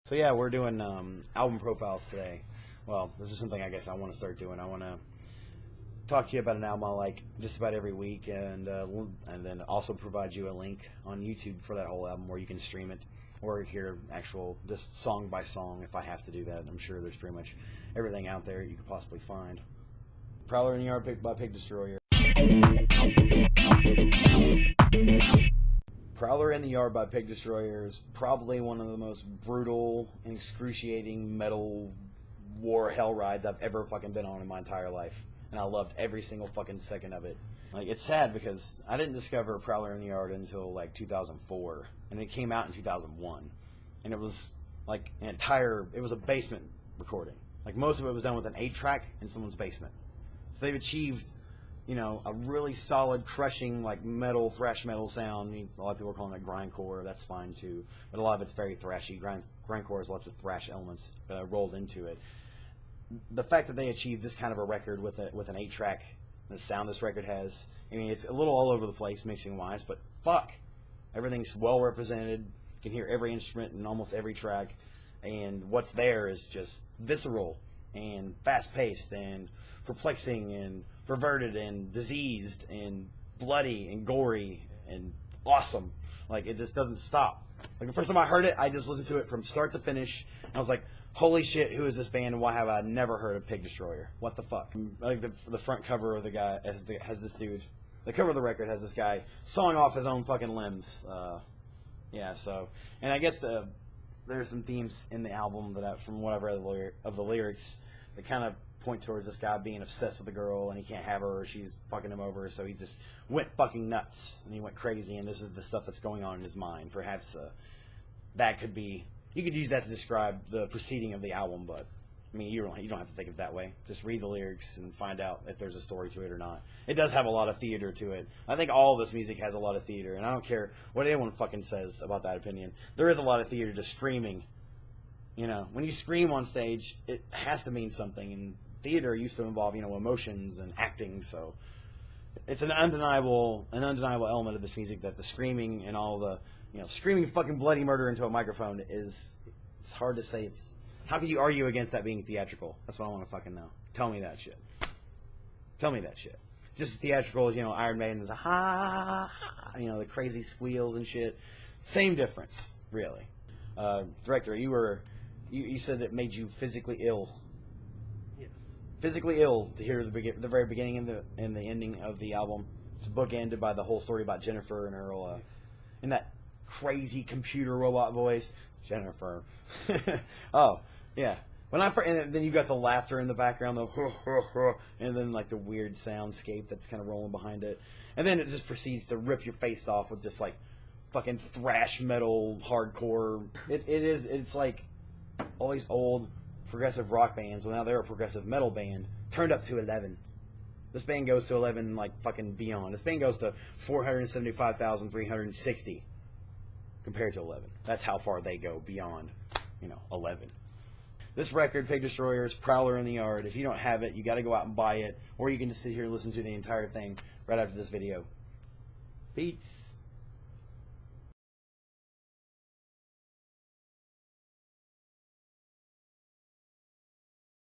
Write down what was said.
So yeah, we're doing album profiles today. Well, this is something I guess I want to start doing. I want to talk to you about an album I like just about every week, and then also provide you a link on YouTube for that whole album where you can stream it or hear actual just song by song if I have to do that. I'm sure there's pretty much everything out there you could possibly find. Prowler in the Yard by Pig Destroyer. Prowler in the Yard by Pig Destroyer is probably one of the most brutal and excruciating metal war hell rides I've ever fucking been on in my entire life. And I loved every single fucking second of it. Like, it's sad because I didn't discover Prowler in the Yard until like 2004, and it came out in 2001. And it was like it was a basement recording. Like, most of it was done with an 8-track in someone's basement. So they've achieved, you know, a really solid, crushing, like, metal, thrash metal sound. I mean, a lot of people are calling it grindcore. That's fine, too. But a lot of it's very thrashy. Grindcore has lots of thrash elements rolled into it. The fact that they achieved this kind of a record with an 8-track, the sound this record has, I mean, it's a little all over the place, mixing-wise, but fuck. Everything's well represented. You can hear every instrument in almost every track. And what's there is just visceral and fast-paced and perplexing and perverted and diseased and bloody and gory and awesome. Like, it just doesn't stop. Like, the first time I heard it, I just listened to it from start to finish. I was like, holy shit, who is this band and why have I never heard of Pig Destroyer? What the fuck? Like, the front cover of the guy has this dude. The cover of the record has this guy sawing off his own fucking limbs. Yeah, so. And I guess there's some themes in the album that from what I've read of the lyrics that kind of point towards this guy being obsessed with a girl and he can't have her or she's fucking him over, so he just went fucking nuts and he went crazy, and this is the stuff that's going on in his mind. Perhaps that could be, you could use that to describe the proceeding of the album, but I mean, you don't have to think of it that way. Just read the lyrics and find out if there's a story to it or not. It does have a lot of theater to it. I think all this music has a lot of theater, and I don't care what anyone fucking says about that opinion. There is a lot of theater to screaming. You know, when you scream on stage, it has to mean something, and theater used to involve, you know, emotions and acting, so it's an undeniable element of this music that the screaming and all the, you know, screaming fucking bloody murder into a microphone is, it's hard to say. How can you argue against that being theatrical? That's what I want to fucking know. Tell me that shit. Tell me that shit. Just theatrical, you know, Iron Maiden is a ha, you know, the crazy squeals and shit. Same difference, really. Director, you said it made you physically ill. Yes. Physically ill to hear the very beginning and the ending of the album. It's bookended by the whole story about Jennifer and her, in that crazy computer robot voice. Jennifer. Oh, yeah. And then you got the laughter in the background, and then like the weird soundscape that's kind of rolling behind it, and then it just proceeds to rip your face off with just like fucking thrash metal hardcore. It's like all these old progressive rock bands. Well, now they're a progressive metal band turned up to 11. This band goes to 11 like fucking beyond. This band goes to 475,360 compared to 11. That's how far they go beyond, you know, 11. This record, Pig Destroyer, is Prowler in the Yard. If you don't have it, you got to go out and buy it, or you can just sit here and listen to the entire thing right after this video. Peace.